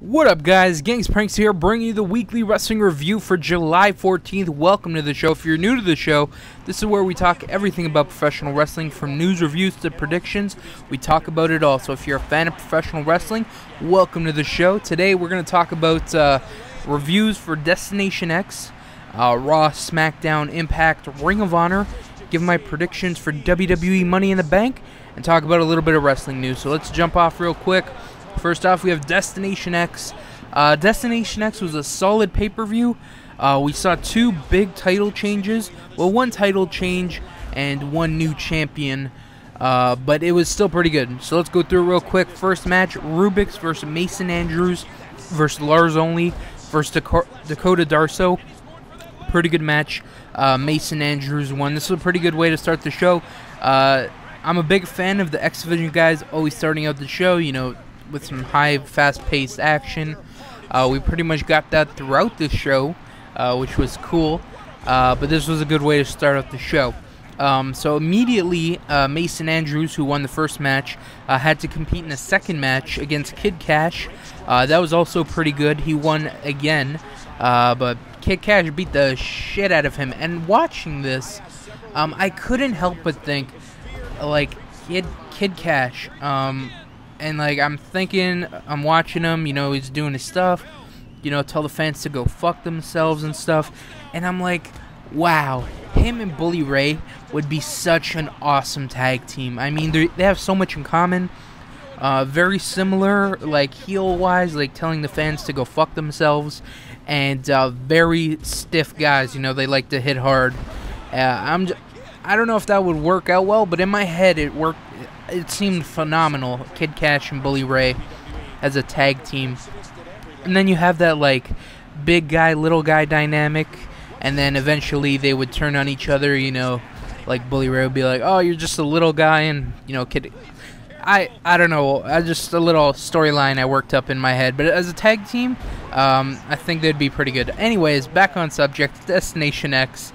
What up, guys? Gangstapranksta here, bringing you the weekly wrestling review for July 14th. Welcome to the show. If you're new to the show, this is where we talk everything about professional wrestling, from news, reviews to predictions. We talk about it all. So if you're a fan of professional wrestling, welcome to the show. Today we're going to talk about reviews for Destination X, RAW, Smackdown, Impact, Ring of Honor, give my predictions for WWE Money in the Bank, and talk about a little bit of wrestling news. So let's jump off real quick. First off, we have Destination X. Destination X was a solid pay-per-view. We saw two big title changes. Well, one title change and one new champion. But it was still pretty good. So let's go through it real quick. First match, Rubix versus Mason Andrews versus Lars Only versus Dakota Darso. Pretty good match. Mason Andrews won. This was a pretty good way to start the show. I'm a big fan of the X Division guys always starting out the show, you know, with some high, fast-paced action. We pretty much got that throughout the show, which was cool. But this was a good way to start out the show. So immediately, Mason Andrews, who won the first match, had to compete in a second match against Kid Cash. That was also pretty good. He won again, but Kid Cash beat the shit out of him. And watching this, I couldn't help but think, like, Kid Cash, and, like, I'm thinking, I'm watching him, you know, he's doing his stuff, you know, tell the fans to go fuck themselves and stuff, and I'm like, wow, him and Bully Ray would be such an awesome tag team. I mean, they have so much in common, very similar, like, heel-wise, like, telling the fans to go fuck themselves, and very stiff guys, you know, they like to hit hard. I don't know if that would work out well, but in my head, it worked. It seemed phenomenal, Kid Cash and Bully Ray as a tag team. And then you have that, like, big guy, little guy dynamic, and then eventually they would turn on each other, you know, like Bully Ray would be like, oh, you're just a little guy, and, you know, Kid... I don't know, just a little storyline I worked up in my head. But as a tag team, I think they'd be pretty good. Anyways, back on subject, Destination X.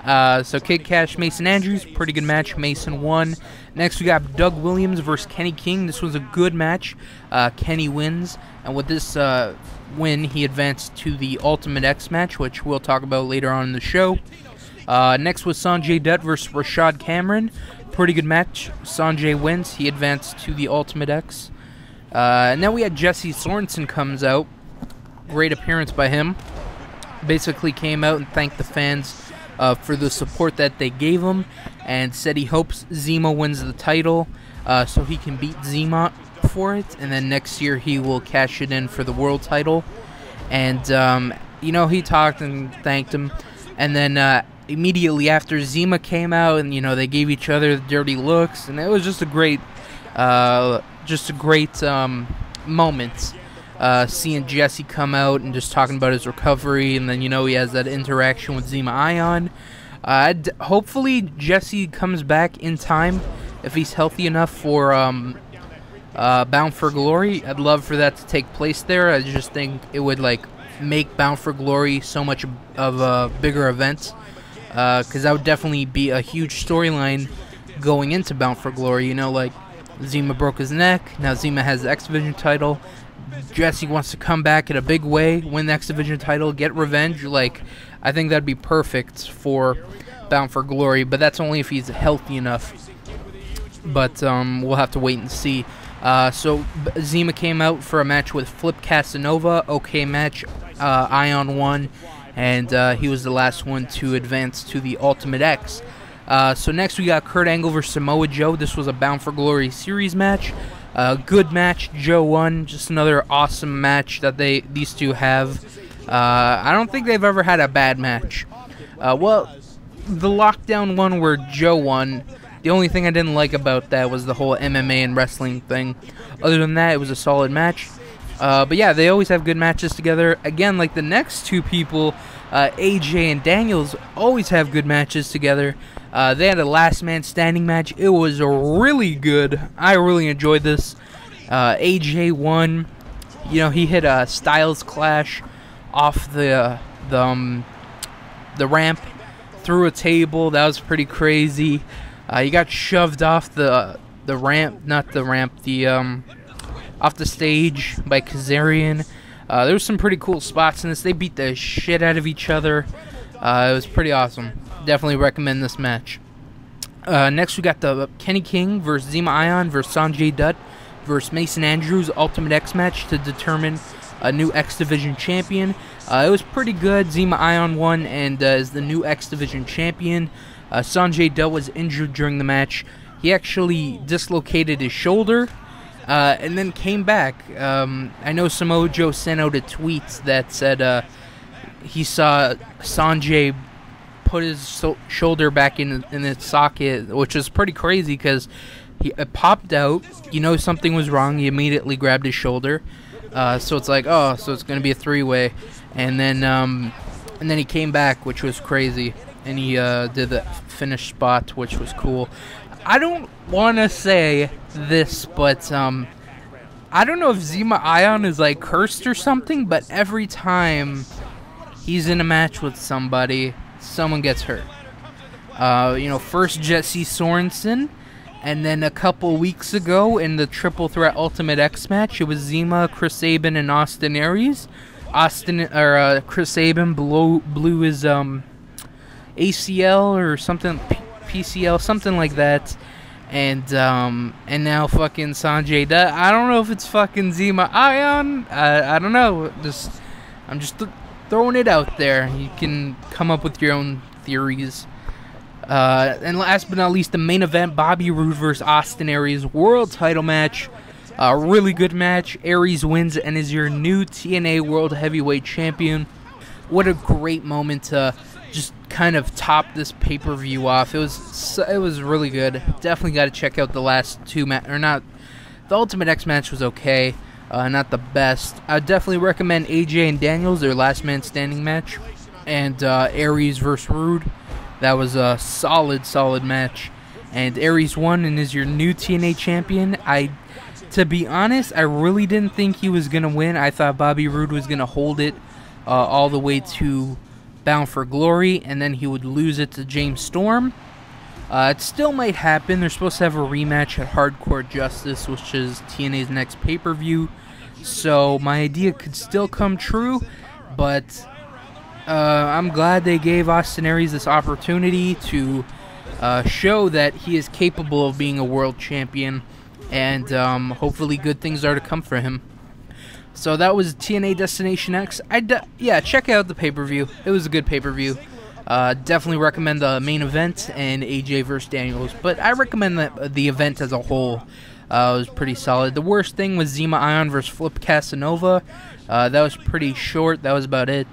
So Kid Cash, Mason Andrews, pretty good match. Mason won. Next we got Doug Williams versus Kenny King. This was a good match. Kenny wins, and with this win, he advanced to the Ultimate X match, which we'll talk about later on in the show. Next was Sanjay Dutt versus Rashad Cameron. Pretty good match. Sanjay wins. He advanced to the Ultimate X. And then we had Jesse Sorensen comes out. Great appearance by him. Basically came out and thanked the fans for the support that they gave him, and said he hopes Zima wins the title so he can beat Zima for it, and then next year he will cash it in for the world title. And you know, he talked and thanked him, and then immediately after, Zima came out, and you know, they gave each other the dirty looks, and it was just a great moment. Seeing Jesse come out and just talking about his recovery, and then, you know, he has that interaction with Zima Ion. Hopefully Jesse comes back in time if he's healthy enough for Bound for Glory. I'd love for that to take place there. I just think it would, like, make Bound for Glory so much of a bigger event, because that would definitely be a huge storyline going into Bound for Glory. You know, like, Zima broke his neck, now Zima has the X Division title. Jesse wants to come back in a big way, win the X Division title, get revenge. Like, I think that'd be perfect for Bound for Glory, but that's only if he's healthy enough. But we'll have to wait and see. So Zima came out for a match with Flip Casanova. Okay match. Ion won, and he was the last one to advance to the Ultimate X. So next we got Kurt Angle versus Samoa Joe. This was a Bound for Glory series match. Good match. Joe won. Just another awesome match that these two have. I don't think they've ever had a bad match. Well, the lockdown one where Joe won, the only thing I didn't like about that was the whole MMA and wrestling thing. Other than that, it was a solid match. But yeah, they always have good matches together. Again, like the next two people, AJ and Daniels, always have good matches together. They had a last man standing match. It was really good. I really enjoyed this. AJ won. You know, he hit a Styles Clash off the ramp through a table. That was pretty crazy. He got shoved off the ramp, not the ramp, off the stage by Kazarian. There was some pretty cool spots in this. They beat the shit out of each other. It was pretty awesome. Definitely recommend this match. Next, we got the Kenny King versus Zema Ion versus Sanjay Dutt versus Mason Andrews Ultimate X match to determine a new X Division champion. It was pretty good. Zema Ion won and is the new X Division champion. Sanjay Dutt was injured during the match. He actually dislocated his shoulder and then came back. I know Samoa Joe sent out a tweet that said he saw Sanjay put his shoulder back in its socket, which is pretty crazy because it popped out. You know something was wrong. He immediately grabbed his shoulder. So it's like, oh, so it's going to be a three-way. And then he came back, which was crazy. And he did the finish spot, which was cool. I don't want to say this, but I don't know if Zema Ion is like cursed or something, but every time he's in a match with somebody, someone gets hurt. First Jesse Sorensen, and then a couple weeks ago in the Triple Threat Ultimate X match, it was Zema, Chris Sabin, and Austin Aries. Chris Sabin blew his ACL or something, PCL, something like that. And now fucking Sanjay Dutt. I don't know if it's fucking Zema Ion. I don't know. I'm just throwing it out there. You can come up with your own theories. And last but not least, the main event, Bobby Roode versus Austin Aries world title match. A really good match. Aries wins and is your new TNA World Heavyweight Champion. What a great moment to just kind of top this pay-per-view off. It was really good. Definitely got to check out the last two the Ultimate X match was okay. Not the best. I would definitely recommend AJ and Daniels, their last man standing match. And Aries versus Roode. That was a solid match. And Aries won and is your new TNA champion. To be honest, I really didn't think he was going to win. I thought Bobby Roode was going to hold it all the way to Bound for Glory, and then he would lose it to James Storm. It still might happen. They're supposed to have a rematch at Hardcore Justice, which is TNA's next pay-per-view. So my idea could still come true, but I'm glad they gave Austin Aries this opportunity to show that he is capable of being a world champion, and hopefully good things are to come for him. So that was TNA Destination X. Check out the pay-per-view. It was a good pay-per-view. Definitely recommend the main event and AJ vs. Daniels, but I recommend the event as a whole. It was pretty solid. The worst thing was Zema Ion versus Flip Casanova. That was pretty short. That was about it.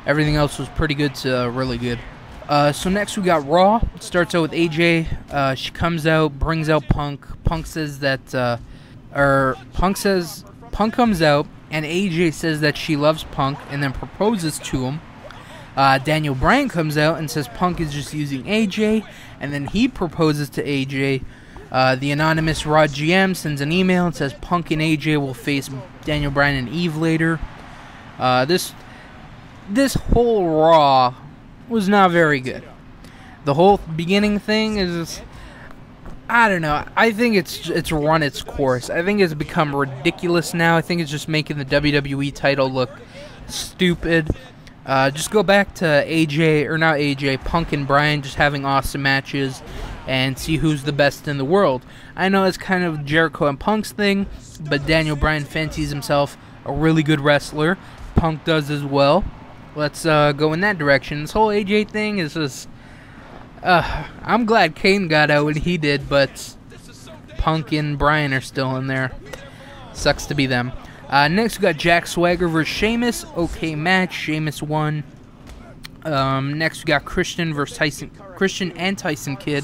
Everything else was pretty good to really good. So next we got Raw. It starts out with AJ. She comes out, brings out Punk. Punk comes out, and AJ says that she loves Punk and then proposes to him. Daniel Bryan comes out and says Punk is just using AJ, and then he proposes to AJ. The anonymous Raw GM sends an email and says Punk and AJ will face Daniel Bryan and Eve later. This whole Raw was not very good. The whole beginning thing is, I don't know. I think it's run its course. I think it's become ridiculous now. I think it's just making the WWE title look stupid. Just go back to Punk and Bryan just having awesome matches and see who's the best in the world. I know it's kind of Jericho and Punk's thing, but Daniel Bryan fancies himself a really good wrestler. Punk does as well. Let's go in that direction. This whole AJ thing is just... I'm glad Kane got out when he did, but Punk and Bryan are still in there. Sucks to be them. Next, we got Jack Swagger versus Sheamus. Okay match. Sheamus won. Next, we got Christian and Tyson Kidd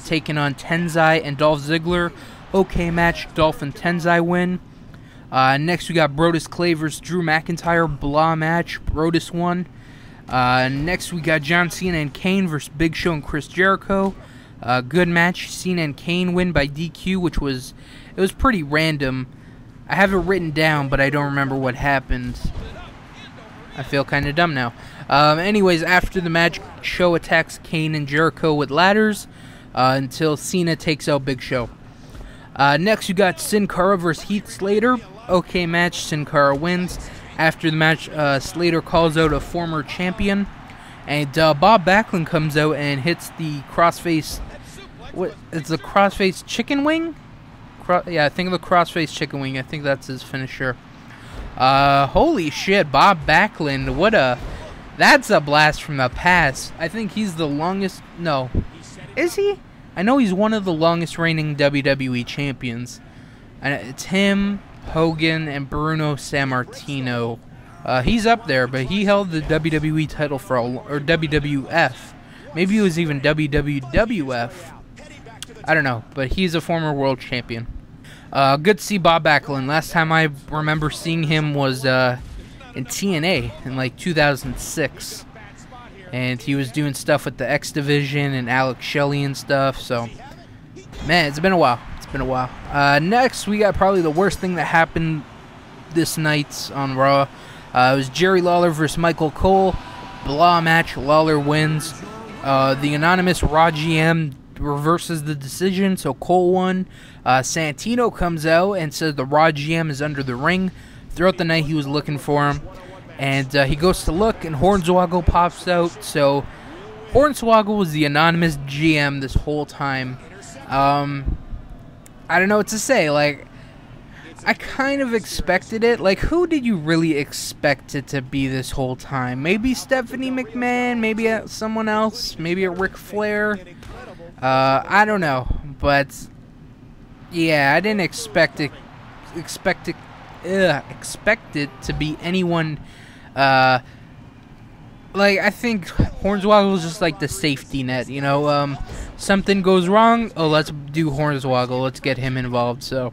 taking on Tenzai and Dolph Ziggler. Okay match. Dolph and Tenzai win. Next, we got Brodus Clay versus Drew McIntyre. Blah match. Brodus won. Next, we got John Cena and Kane versus Big Show and Chris Jericho. Good match. Cena and Kane win by DQ, which was pretty random. I have it written down, but I don't remember what happened. I feel kind of dumb now. Anyways, after the match, Show attacks Kane and Jericho with ladders until Cena takes out Big Show. Next, you got Sin Cara versus Heath Slater. Okay match. Sin Cara wins. After the match, Slater calls out a former champion, and Bob Backlund comes out and hits the crossface. What? It's a crossface chicken wing? Yeah, I think of the crossface chicken wing. I think that's his finisher. Holy shit, Bob Backlund! That's a blast from the past. I think he's the longest. No, is he? I know he's one of the longest reigning WWE champions. And it's him, Hogan, and Bruno Sammartino. He's up there, but he held the WWE title for or WWF. Maybe it was even WWF. I don't know, but he's a former world champion. Good to see Bob Backlund. Last time I remember seeing him was in TNA in like 2006. And he was doing stuff with the X Division and Alex Shelley and stuff. So, man, it's been a while. Next, we got probably the worst thing that happened this night on Raw. It was Jerry Lawler versus Michael Cole. Blah match. Lawler wins. The anonymous Raw GM reverses the decision, so Cole won. Santino comes out and says the Raw GM is under the ring. Throughout the night, he was looking for him. And he goes to look, and Hornswoggle pops out. So Hornswoggle was the anonymous GM this whole time. I don't know what to say. Like, I kind of expected it. Like, who did you really expect it to be this whole time? Maybe Stephanie McMahon, maybe someone else, maybe a Ric Flair. I don't know, but yeah, I didn't expect it to be anyone. Like, I think Hornswoggle was just like the safety net, you know. Something goes wrong, oh, let's do Hornswoggle, let's get him involved. So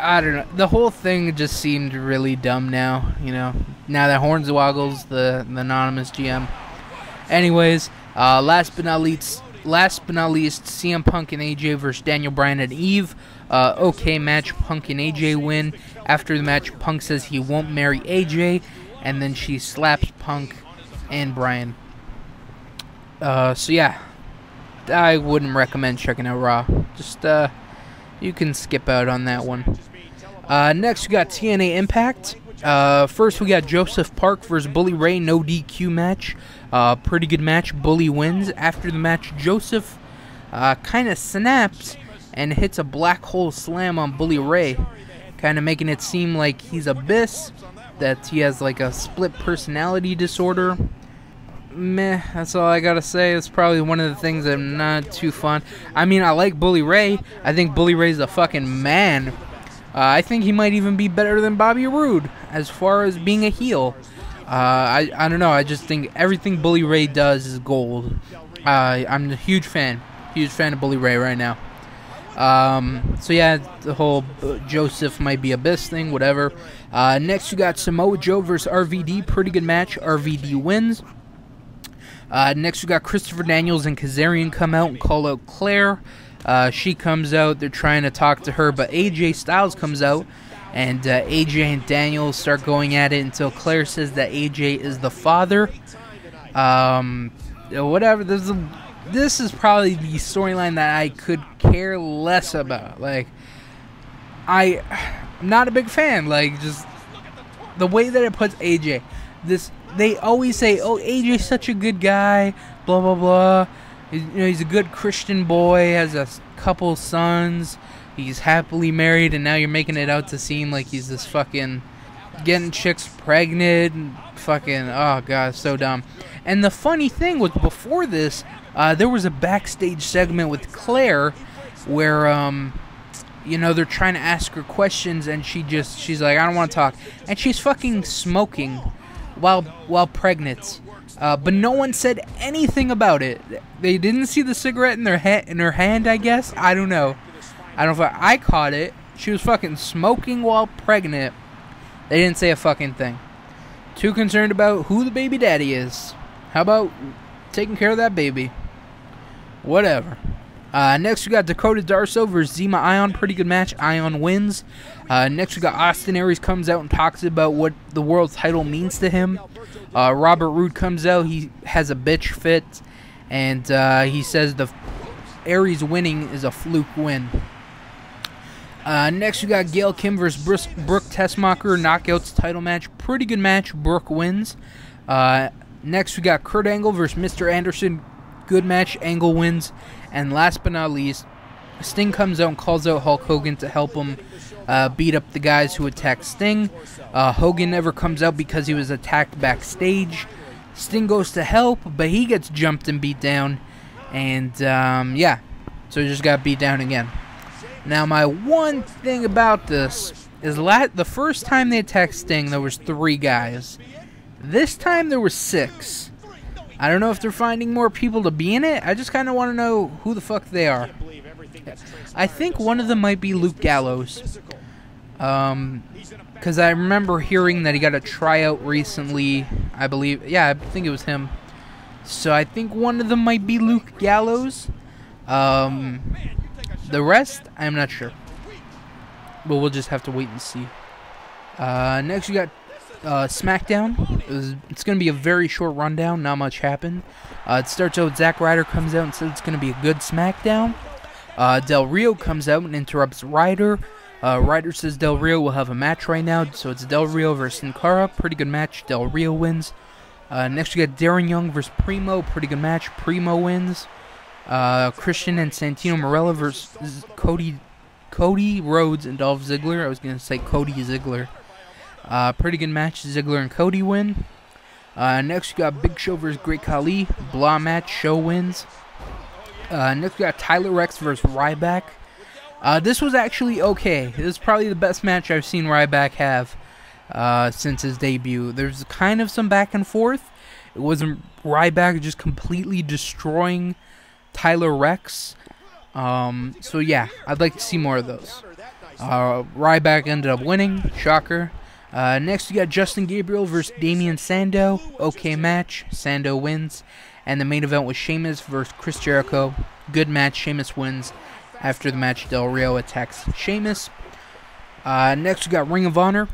I don't know, the whole thing just seemed really dumb now, you know, now that Hornswoggle's the anonymous GM. Anyways, last but not least, CM Punk and AJ versus Daniel Bryan and Eve. Okay match, Punk and AJ win. After the match, Punk says he won't marry AJ, and then she slaps Punk and Bryan. So yeah, I wouldn't recommend checking out Raw. Just you can skip out on that one. Next, we got TNA Impact. First, we got Joseph Park versus Bully Ray, no DQ match. Pretty good match. Bully wins. After the match, Joseph kind of snaps and hits a black hole slam on Bully Ray, kind of making it seem like he's Abyss, that he has like a split personality disorder. Meh, that's all I gotta say. It's probably one of the things I'm not too fond. I mean, I like Bully Ray. I think Bully Ray's a fucking man. I think he might even be better than Bobby Roode as far as being a heel. I don't know. I just think everything Bully Ray does is gold. I'm a huge fan of Bully Ray right now. So yeah, the whole Joseph might be Abyss thing, whatever. Next, you got Samoa Joe versus RVD. Pretty good match. RVD wins. Next, we got Christopher Daniels and Kazarian come out and call out Claire. She comes out. They're trying to talk to her, but AJ Styles comes out, and AJ and Daniels start going at it until Claire says that AJ is the father. Whatever. This is probably the storyline that I could care less about. Like, I'm not a big fan. Like, just the way that it puts AJ. They always say, "Oh, AJ's such a good guy." Blah blah blah. He's a good Christian boy. Has a couple sons. He's happily married, and now you're making it out to seem like he's this fucking getting chicks pregnant. And fucking, oh god, so dumb. And the funny thing was, before this, there was a backstage segment with Claire where they're trying to ask her questions, and she's like, "I don't want to talk," and she's fucking smoking while pregnant. But no one said anything about it. They didn't see the cigarette in her hand, I guess. I don't know. I caught it. She was fucking smoking while pregnant. They didn't say a fucking thing. Too concerned about who the baby daddy is. How about taking care of that baby? Whatever. Next, we got Dakota Darso versus Zema Ion. Pretty good match. Ion wins. Next, we got Austin Aries comes out and talks about what the world title means to him. Robert Roode comes out. He has a bitch fit. And he says the Aries winning is a fluke win. Next, we got Gail Kim versus Brooke Tessmacher, Knockouts title match. Pretty good match. Brooke wins. Next, we got Kurt Angle versus Mr. Anderson. Good match. Angle wins. And last but not least, Sting comes out and calls out Hulk Hogan to help him beat up the guys who attacked Sting. Hogan never comes out because he was attacked backstage. Sting goes to help, but he gets jumped and beat down. And, yeah, so he just got beat down again. Now, my one thing about this is the first time they attacked Sting, there was 3 guys. This time, there were 6. I don't know if they're finding more people to be in it. I just kind of want to know who the fuck they are. I think one of them might be Luke Gallows. Because I remember hearing that he got a tryout recently, I believe. Yeah, I think it was him. So I think one of them might be Luke Gallows. The rest, I'm not sure. But we'll just have to wait and see. Next, we got Smackdown. It's going to be a very short rundown. Not much happened. It starts out with Zack Ryder comes out and says it's going to be a good Smackdown. Del Rio comes out and interrupts Ryder. Ryder says Del Rio will have a match right now. So it's Del Rio versus Cara. Pretty good match. Del Rio wins. Next, we got Darren Young versus Primo. Pretty good match. Primo wins. Christian and Santino Marella versus Cody, Rhodes, and Dolph Ziggler. I was going to say Cody Ziggler. Pretty good match. Ziggler and Cody win. Next, we got Big Show versus Great Khali. Blah match. Show wins. Next, we got Tyler Rex versus Ryback. This was actually okay. This is probably the best match I've seen Ryback have since his debut. There's kind of some back and forth. It wasn't Ryback just completely destroying Tyler Rex. So yeah, I'd like to see more of those. Ryback ended up winning. Shocker. Next, we got Justin Gabriel versus Damian Sandow. Okay match. Sandow wins. And the main event was Sheamus versus Chris Jericho. Good match. Sheamus wins. After the match, Del Rio attacks Sheamus. Next, we got Ring of Honor.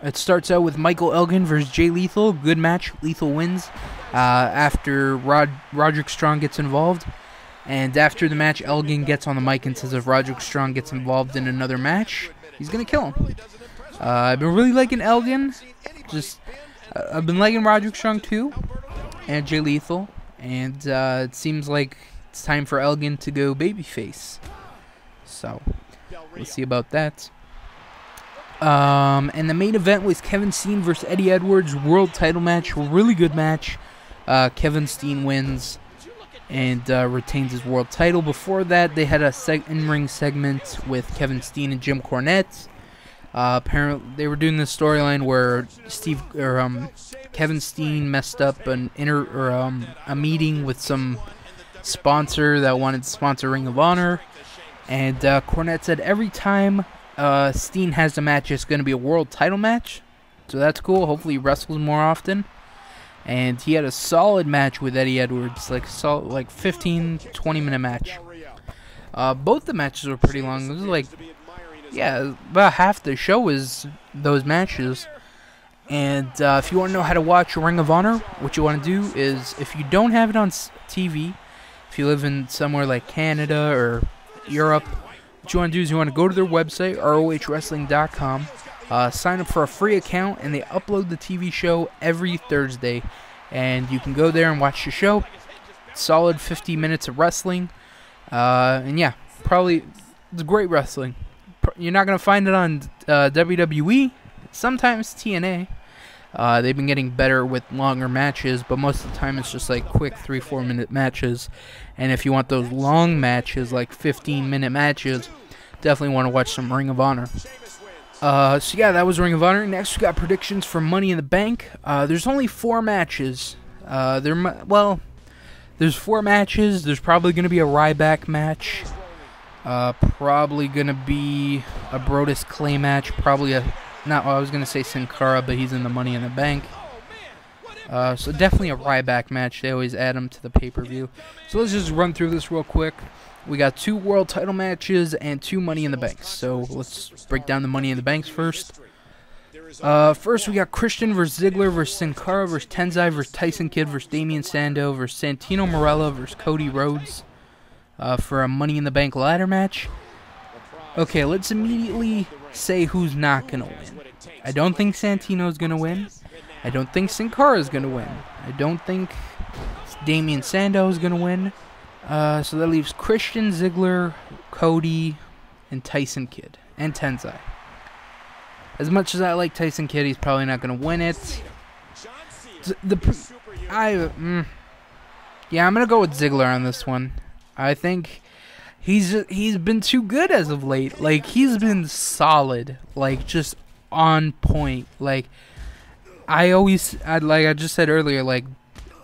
It starts out with Michael Elgin versus Jay Lethal. Good match. Lethal wins after Roderick Strong gets involved. And after the match, Elgin gets on the mic and says if Roderick Strong gets involved in another match, he's going to kill him. I've been really liking Elgin. I've been liking Roderick Strong too. And Jay Lethal. And it seems like it's time for Elgin to go babyface. So, we'll see about that. And the main event was Kevin Steen versus Eddie Edwards. World title match. Really good match. Kevin Steen wins and retains his world title. Before that, they had a in-ring segment with Kevin Steen and Jim Cornette. Apparently, they were doing this storyline where Kevin Steen messed up a meeting with some sponsor that wanted to sponsor Ring of Honor, and Cornette said every time Steen has a match, it's going to be a world title match. So that's cool. Hopefully, he wrestles more often. And he had a solid match with Eddie Edwards, like 15-20 minute match. Both the matches were pretty long. It was like, yeah, about half the show was those matches. And if you want to know how to watch Ring of Honor, what you want to do is, if you don't have it on TV, if you live in somewhere like Canada or Europe, what you want to do is you want to go to their website, rohwrestling.com, sign up for a free account, and they upload the TV show every Thursday. And you can go there and watch the show. Solid 50 minutes of wrestling. And yeah, probably it's great wrestling. You're not going to find it on WWE. Sometimes TNA. They've been getting better with longer matches, but most of the time it's just like quick 3-4 minute matches. And if you want those long matches, like 15-minute matches, definitely want to watch some Ring of Honor. So yeah, that was Ring of Honor. Next, we got predictions for Money in the Bank. There's only 4 matches. There's 4 matches. There's probably going to be a Ryback match. Probably going to be a Brodus Clay match. Probably I was going to say Sin Cara, but he's in the Money in the Bank. So definitely a Ryback match. They always add him to the pay-per-view. So let's just run through this real quick. We got 2 world title matches and 2 Money in the Banks. So let's break down the Money in the Banks first. First, we got Christian versus Ziggler versus Sin Cara versus Tenzai versus Tyson Kidd versus Damian Sandow versus Santino Marella versus Cody Rhodes for a Money in the Bank ladder match. Okay, let's immediately say who's not going to win. I don't think Santino's going to win. I don't think Sin Cara's going to win. I don't think Damian Sandow is going to win. So that leaves Christian, Ziggler, Cody, and Tyson Kidd. And Tenzai. As much as I like Tyson Kidd, he's probably not going to win it. Yeah, I'm going to go with Ziggler on this one. I think he's been too good as of late. Like, he's been solid. Like, just on point. Like, like I just said earlier, like,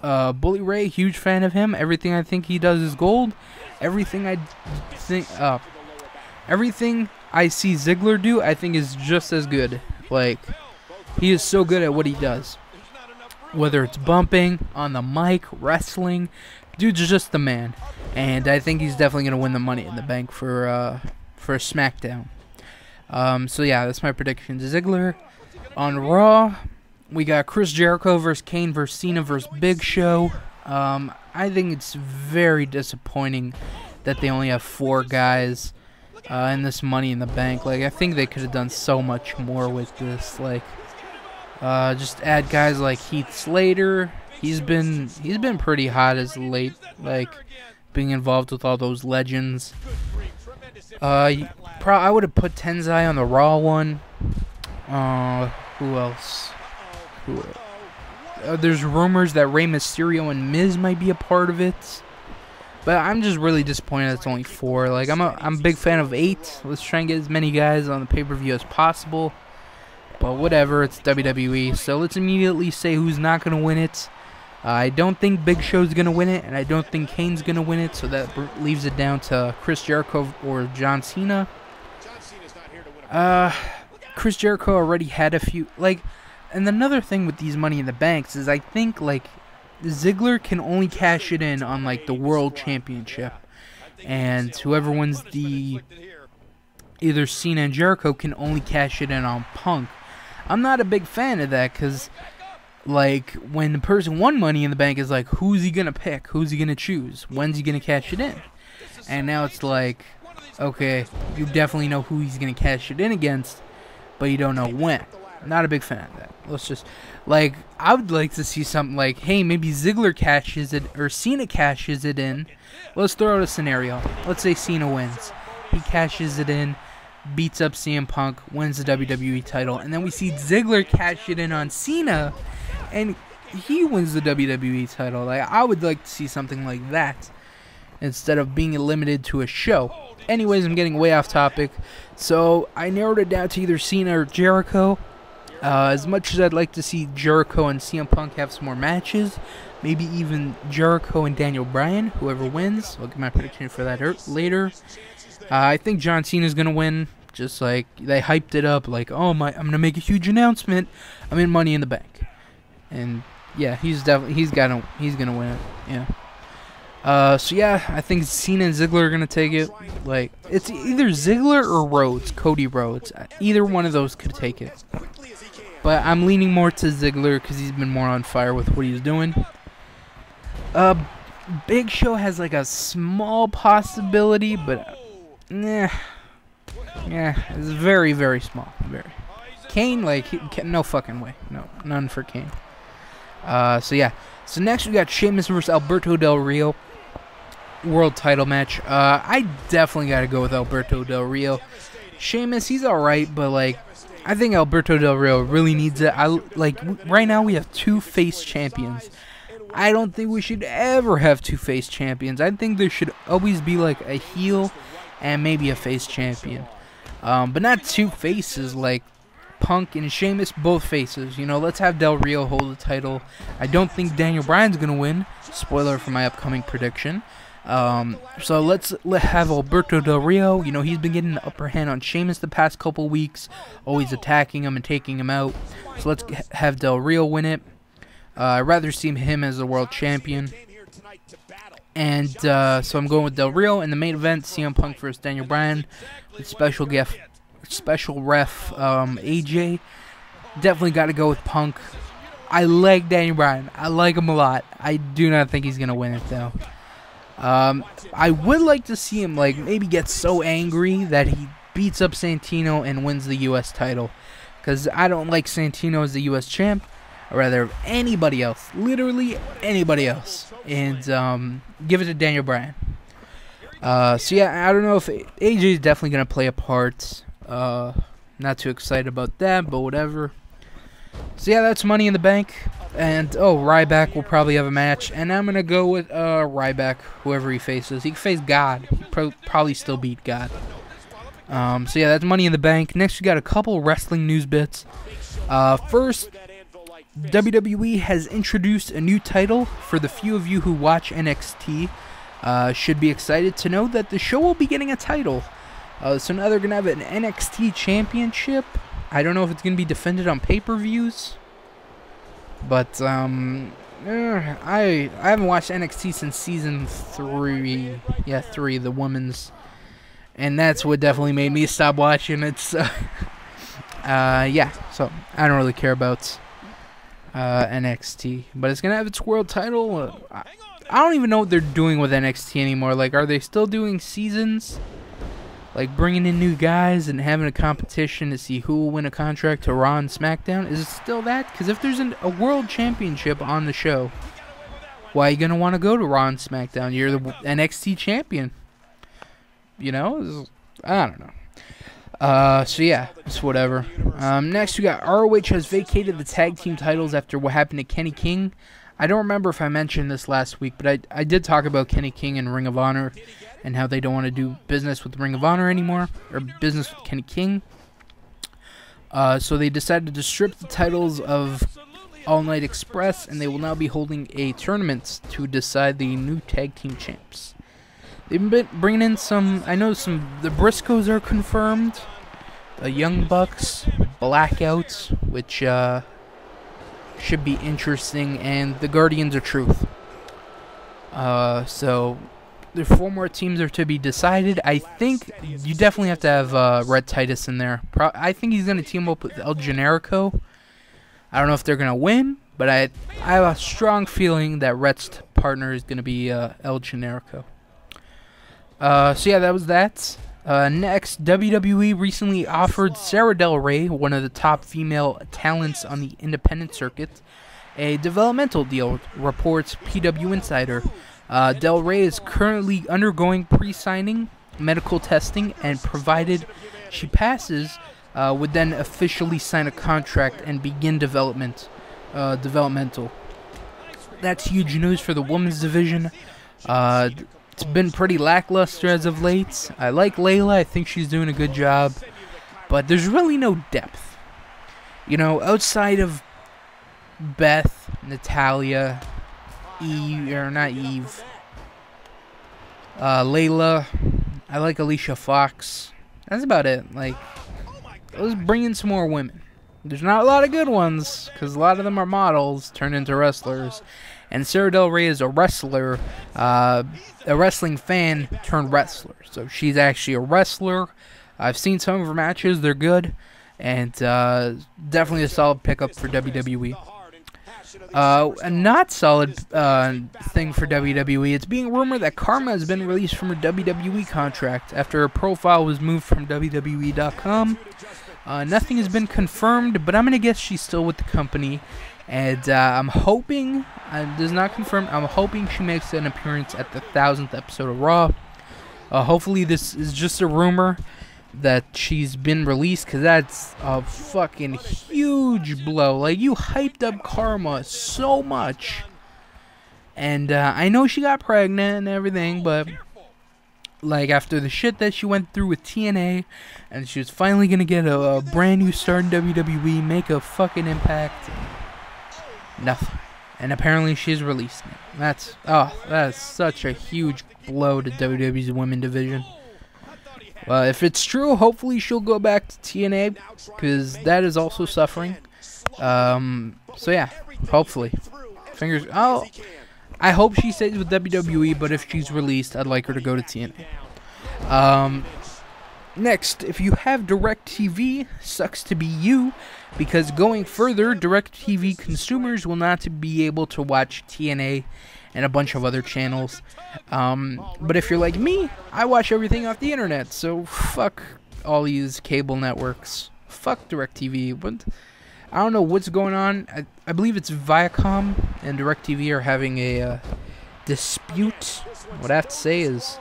Bully Ray, huge fan of him. Everything I think he does is gold. Everything I see Ziggler do, I think is just as good. Like, he is so good at what he does. Whether it's bumping, on the mic, wrestling, dude's just the man. And I think he's definitely going to win the Money in the Bank for SmackDown. So yeah, that's my prediction. Ziggler. On Raw, we got Chris Jericho versus Kane versus Cena versus Big Show. I think it's very disappointing that they only have 4 guys in this Money in the Bank. Like, I think they could have done so much more with this. Like, just add guys like Heath Slater. He's been pretty hot as late, like being involved with all those legends. I would have put Tenzai on the Raw one. Who else? There's rumors that Rey Mysterio and Miz might be a part of it, but I'm just really disappointed it's only 4. Like, I'm a big fan of 8. Let's try and get as many guys on the pay-per-view as possible. But whatever, it's WWE. So let's immediately say who's not going to win it. I don't think Big Show's going to win it, and I don't think Kane's going to win it. So that leaves it down to Chris Jericho or John Cena. Chris Jericho already had a few. Like, and another thing with these Money in the Banks is I think, like, Ziggler can only cash it in on, like, the World Championship. And whoever wins either Cena and Jericho can only cash it in on Punk. I'm not a big fan of that because, like, when the person won Money in the Bank is like, who's he going to pick? Who's he going to choose? When's he going to cash it in? And now it's like, okay, you definitely know who he's going to cash it in against, but you don't know when. I'm not a big fan of that. Let's just, like, I would like to see something like, hey, maybe Ziggler cashes it, or Cena cashes it in. Let's throw out a scenario. Let's say Cena wins. He cashes it in, beats up CM Punk, wins the WWE title, and then we see Ziggler cash it in on Cena, and he wins the WWE title. Like, I would like to see something like that instead of being limited to a show. Anyways, I'm getting way off topic, so I narrowed it down to either Cena or Jericho. As much as I'd like to see Jericho and CM Punk have some more matches, maybe even Jericho and Daniel Bryan, whoever wins. I'll get my prediction for that later. I think John Cena's gonna win. Just like they hyped it up, like, oh my, I'm gonna make a huge announcement. I'm in Money in the Bank, and yeah, he's gonna win it. Yeah. So yeah, I think Cena and Ziggler are gonna take it. Like, it's either Ziggler or Rhodes, Cody Rhodes. Either one of those could take it. But I'm leaning more to Ziggler because he's been more on fire with what he's doing. Big Show has like a small possibility, but yeah, it's very, very small. Very. Kane, like, no fucking way. No, none for Kane. So yeah. So next we got Sheamus versus Alberto Del Rio. World title match. I definitely got to go with Alberto Del Rio. Sheamus, he's alright, but like, I think Alberto Del Rio really needs it. Right now we have 2 face champions. I don't think we should ever have 2 face champions. I think there should always be like a heel and maybe a face champion. But not 2 faces like Punk and Sheamus, both faces. You know, let's have Del Rio hold the title. I don't think Daniel Bryan's going to win. Spoiler for my upcoming prediction. So let's have Alberto Del Rio. You know, he's been getting the upper hand on Sheamus the past couple weeks, always attacking him and taking him out. So let's have Del Rio win it. I'd rather see him as the world champion. And so I'm going with Del Rio in the main event. CM Punk versus Daniel Bryan with special ref AJ. Definitely got to go with Punk. I like Daniel Bryan. I like him a lot. I do not think he's gonna win it though. I would like to see him like maybe get so angry that he beats up Santino and wins the U.S. title. Because I don't like Santino as the U.S. champ. I'd rather anybody else, literally anybody else, and give it to Daniel Bryan. So yeah, I don't know if AJ is definitely gonna play a part. Not too excited about that, but whatever. So yeah, that's Money in the Bank, and Ryback will probably have a match, and I'm gonna go with Ryback, whoever he faces. He can face God. He'll probably still beat God. So yeah, that's Money in the Bank. Next, we got a couple wrestling news bits. First, WWE has introduced a new title. For the few of you who watch NXT, should be excited to know that the show will be getting a title. So now they're going to have an NXT championship. I don't know if it's going to be defended on pay-per-views. But, I haven't watched NXT since season 3. Yeah, 3, the women's. And that's what definitely made me stop watching. It's, yeah, so I don't really care about NXT. But it's going to have its world title. I don't even know what they're doing with NXT anymore. Like, are they still doing seasons? Like, bringing in new guys and having a competition to see who will win a contract to Raw and Smackdown? Is it still that? Because if there's a world championship on the show, why are you going to want to go to Raw and Smackdown? You're the NXT champion. You know? I don't know. So yeah, it's whatever. Next, we got ROH has vacated the tag team titles after what happened to Kenny King. I don't remember if I mentioned this last week, but I did talk about Kenny King and Ring of Honor and how they don't want to do business with Ring of Honor anymore, or business with Kenny King. So they decided to strip the titles of All Night Express, and they will now be holding a tournament to decide the new tag team champs. They've been bringing in some, the Briscoes are confirmed, the Young Bucks, Blackouts, which should be interesting, and the Guardians of Truth. So the 4 more teams are to be decided. I think you definitely have to have Red Titus in there. I think he's going to team up with El Generico. I don't know if they're going to win, but I have a strong feeling that Red's partner is going to be El Generico. So yeah, that was that. Next, WWE recently offered Cara Del Rio, one of the top female talents on the independent circuit, a developmental deal, reports PW Insider. Del Rio is currently undergoing pre-signing medical testing, and provided she passes, would then officially sign a contract and begin developmental. That's huge news for the women's division. It's been pretty lackluster as of late. I like Layla. I think she's doing a good job. But there's really no depth. You know, outside of Beth, Natalia, Layla. I like Alicia Fox. That's about it. Like, let's bring in some more women. There's not a lot of good ones, because a lot of them are models turned into wrestlers. And Cara Del Rio is a wrestler, a wrestling fan turned wrestler. So she's actually a wrestler. I've seen some of her matches. They're good. And definitely a solid pickup for WWE. A not solid thing for WWE. It's being rumored that Karma has been released from her WWE contract after her profile was moved from WWE.com. Nothing has been confirmed, but I'm going to guess she's still with the company. And I'm hoping, this is not confirmed, I'm hoping she makes an appearance at the 1000th episode of Raw. Hopefully this is just a rumor that she's been released, because that's a fucking huge blow. Like, you hyped up Karma so much. And I know she got pregnant and everything, but like, after the shit that she went through with TNA, and she was finally going to get a brand new start in WWE, make a fucking impact. Nothing. And apparently she's released now. That's such a huge blow to WWE's women division. Well, if it's true, hopefully she'll go back to TNA, because that is also suffering. So yeah, hopefully. I hope she stays with WWE, but if she's released, I'd like her to go to TNA. Next, if you have DirecTV, sucks to be you, because going further, DirecTV consumers will not be able to watch TNA and a bunch of other channels. But if you're like me, I watch everything off the internet, so fuck all these cable networks. Fuck DirecTV. But I don't know what's going on. I believe it's Viacom and DirecTV are having a dispute. What I have to say is,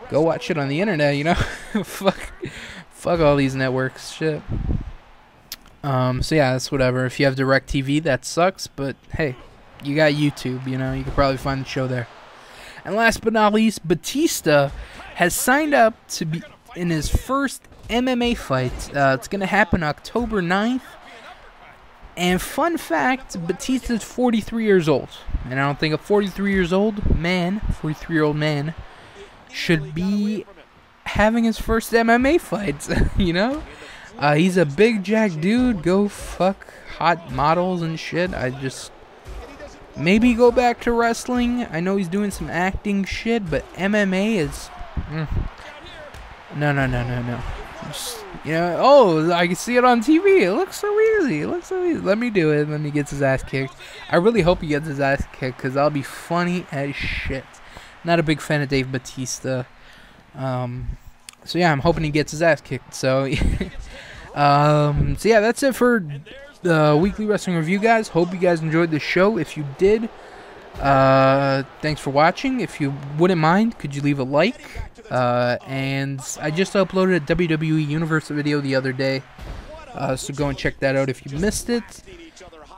go watch it on the internet, you know? fuck all these networks, shit. So yeah, that's whatever. If you have DirecTV, that sucks, but hey, you got YouTube, you know? You could probably find the show there. And last but not least, Batista has signed up to be in his first MMA fight. It's going to happen October 9th. And fun fact, Batista's 43 years old. And I don't think a 43-year-old man should be having his first MMA fight, you know? He's a big jack dude. Go fuck hot models and shit. Maybe go back to wrestling. I know he's doing some acting shit, but MMA is... No. Just, you know, oh, I can see it on TV. It looks so easy. Let me do it. Then he gets his ass kicked. I really hope he gets his ass kicked, because that'll be funny as shit. Not a big fan of Dave Batista. So yeah, I'm hoping he gets his ass kicked. So, so yeah, that's it for the weekly wrestling review, guys. Hope you guys enjoyed the show. If you did, thanks for watching. If you wouldn't mind, could you leave a like? And I just uploaded a WWE Universe video the other day, so go and check that out if you missed it.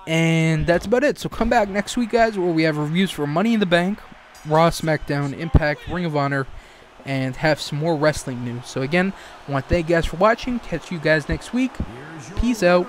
And that's about it. So come back next week, guys, where we have reviews for Money in the Bank, Raw, SmackDown, Impact, Ring of Honor, and have some more wrestling news. So again, I want to thank you guys for watching. Catch you guys next week. Peace out.